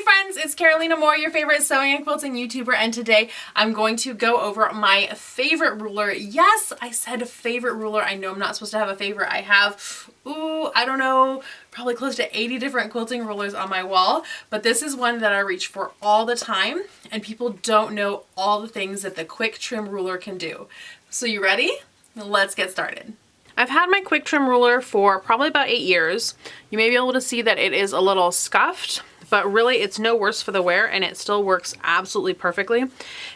Hi friends, it's Carolina Moore, your favorite sewing and quilting YouTuber, and today I'm going to go over my favorite ruler. Yes, I said favorite ruler. I know I'm not supposed to have a favorite. I have, I don't know, probably close to 80 different quilting rulers on my wall, but this is one that I reach for all the time, and people don't know all the things that the quick trim ruler can do. So you ready? Let's get started. I've had my quick trim ruler for probably about 8 years. You may be able to see that it is a little scuffed, but really it's no worse for the wear and it still works absolutely perfectly.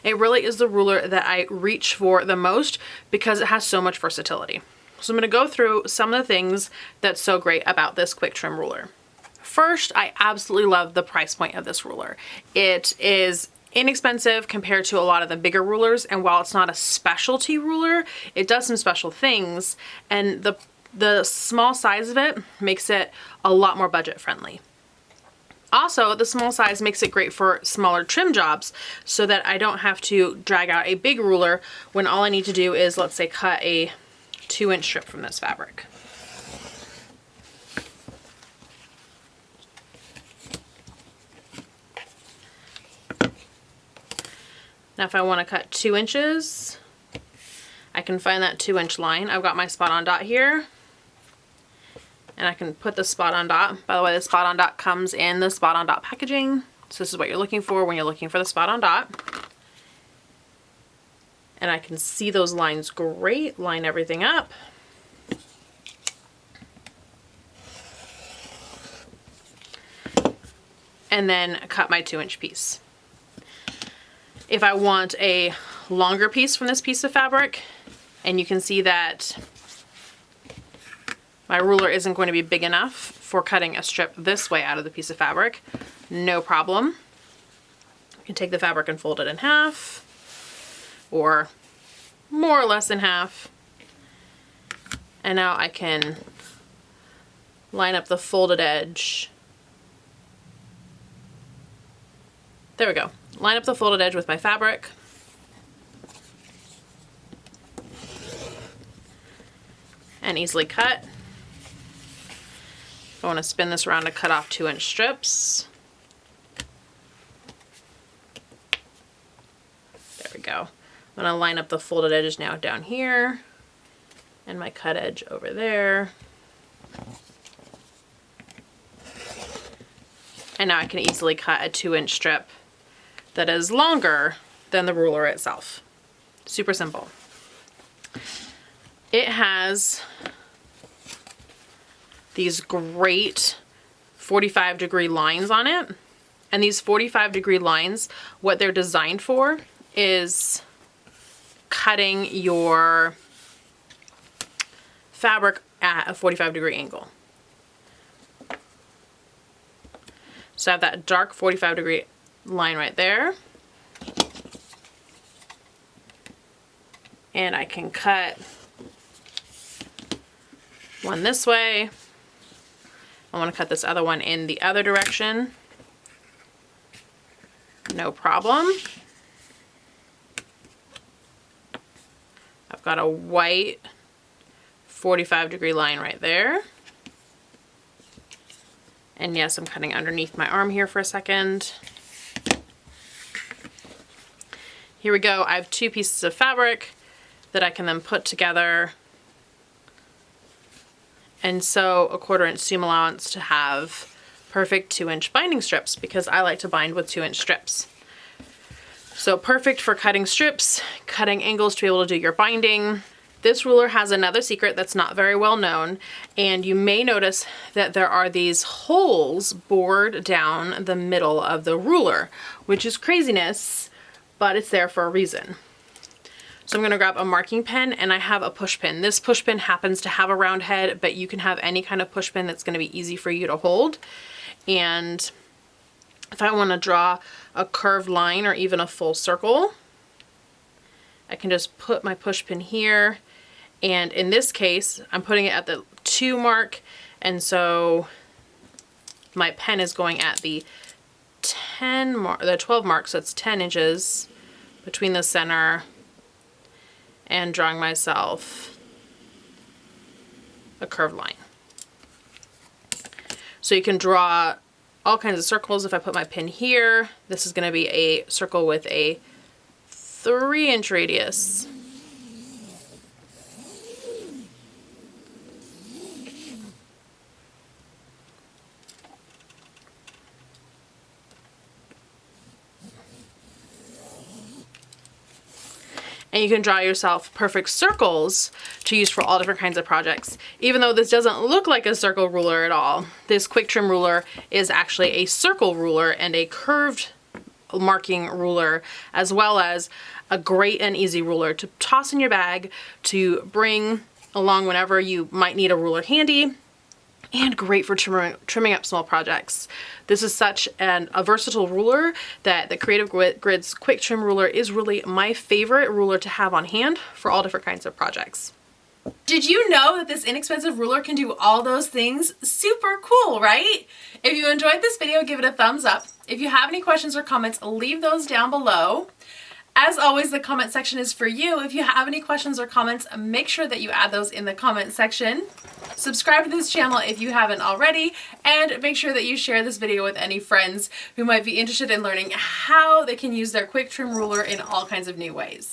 It really is the ruler that I reach for the most because it has so much versatility. So I'm going to go through some of the things that's so great about this quick trim ruler. First, I absolutely love the price point of this ruler. It is inexpensive compared to a lot of the bigger rulers, and while it's not a specialty ruler, it does some special things, and the small size of it makes it a lot more budget friendly. Also, the small size makes it great for smaller trim jobs so that I don't have to drag out a big ruler when all I need to do is, let's say, cut a 2-inch strip from this fabric. Now if I want to cut 2 inches, I can find that 2-inch line. I've got my spot on dot here, and I can put the spot on dot. By the way, the spot on dot comes in the spot on dot packaging. So this is what you're looking for when you're looking for the spot on dot. And I can see those lines great, line everything up. And then cut my 2-inch piece. If I want a longer piece from this piece of fabric, and you can see that my ruler isn't going to be big enough for cutting a strip this way out of the piece of fabric, no problem. You can take the fabric and fold it in half, or more or less in half. And now I can line up the folded edge. There we go. Line up the folded edge with my fabric. And easily cut. I want to spin this around to cut off 2-inch strips. There we go. I'm going to line up the folded edges now down here and my cut edge over there. And now I can easily cut a 2-inch strip that is longer than the ruler itself. Super simple. It has these great 45-degree lines on it. And these 45-degree lines, what they're designed for is cutting your fabric at a 45-degree angle. So I have that dark 45-degree line right there. And I can cut one this way. I want to cut this other one in the other direction. No problem. I've got a white 45-degree line right there. And yes, I'm cutting underneath my arm here for a second. Here we go. I have 2 pieces of fabric that I can then put together and sew a 1/4-inch seam allowance to have perfect 2-inch binding strips, because I like to bind with 2-inch strips. So perfect for cutting strips, cutting angles to be able to do your binding. This ruler has another secret that's not very well known, and you may notice that there are these holes bored down the middle of the ruler, which is craziness, but it's there for a reason. So I'm going to grab a marking pen, and I have a push pin. This push pin happens to have a round head, but you can have any kind of push pin that's going to be easy for you to hold. And if I want to draw a curved line or even a full circle, I can just put my push pin here. And in this case, I'm putting it at the 2 mark, and so my pen is going at the 12 mark, so it's 10 inches between the center, and drawing myself a curved line. So you can draw all kinds of circles. If I put my pin here, this is going to be a circle with a 3-inch radius. And you can draw yourself perfect circles to use for all different kinds of projects. Even though this doesn't look like a circle ruler at all, this quick trim ruler is actually a circle ruler and a curved marking ruler, as well as a great and easy ruler to toss in your bag to bring along whenever you might need a ruler handy, and great for trimming up small projects. This is such a versatile ruler that the Creative Grids Quick Trim Ruler is really my favorite ruler to have on hand for all different kinds of projects. Did you know that this inexpensive ruler can do all those things? Super cool, right? If you enjoyed this video, give it a thumbs up. If you have any questions or comments, leave those down below. As always, the comment section is for you. If you have any questions or comments, make sure that you add those in the comment section. Subscribe to this channel if you haven't already, and make sure that you share this video with any friends who might be interested in learning how they can use their quick trim ruler in all kinds of new ways.